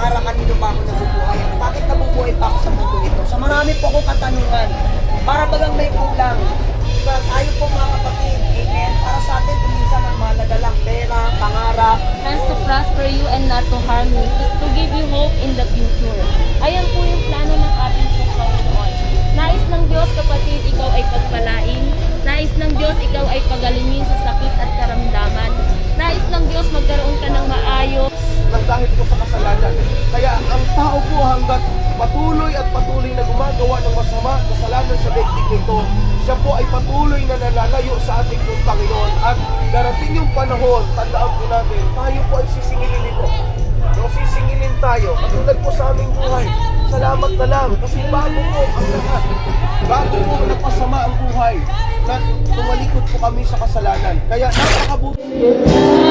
para kanino ba ako nabubuhay at bakit nabubuhay pa ako sa mundo ito. So marami po akong katanungan, para bagang may kulang. Diba, tayo po mga kapatid, amen, para sa atin kuminsan ang mahalaga lang pera, pangarap. Plans to prosper you and not to harm you, to give you hope in the future. Ayan po yung plano ng ating Panginoon. Nais ng Diyos, kapatid, ikaw ay pagpalain. Nais ng Diyos, ikaw ay pagalingin sa sakit at karamdaman. Nais ng Diyos, magkaroon ka ng maayos. Nang dahil po sa kasalanan. Kaya ang tao po hanggat patuloy at patuloy na gumagawa ng masama, kasalanan sa daigdig nito, siya po ay patuloy na nalalayo sa ating Panginoon. At darating yung panahon, tandaan po natin, tayo po ay sisingilin nito. Nung sisingilin tayo, katulad po sa aming buhay, salamat na lang kasi bago po ang lahat. Bago po napasama ang buhay, na tumalikod po kami sa kasalanan. Kaya napakabuti.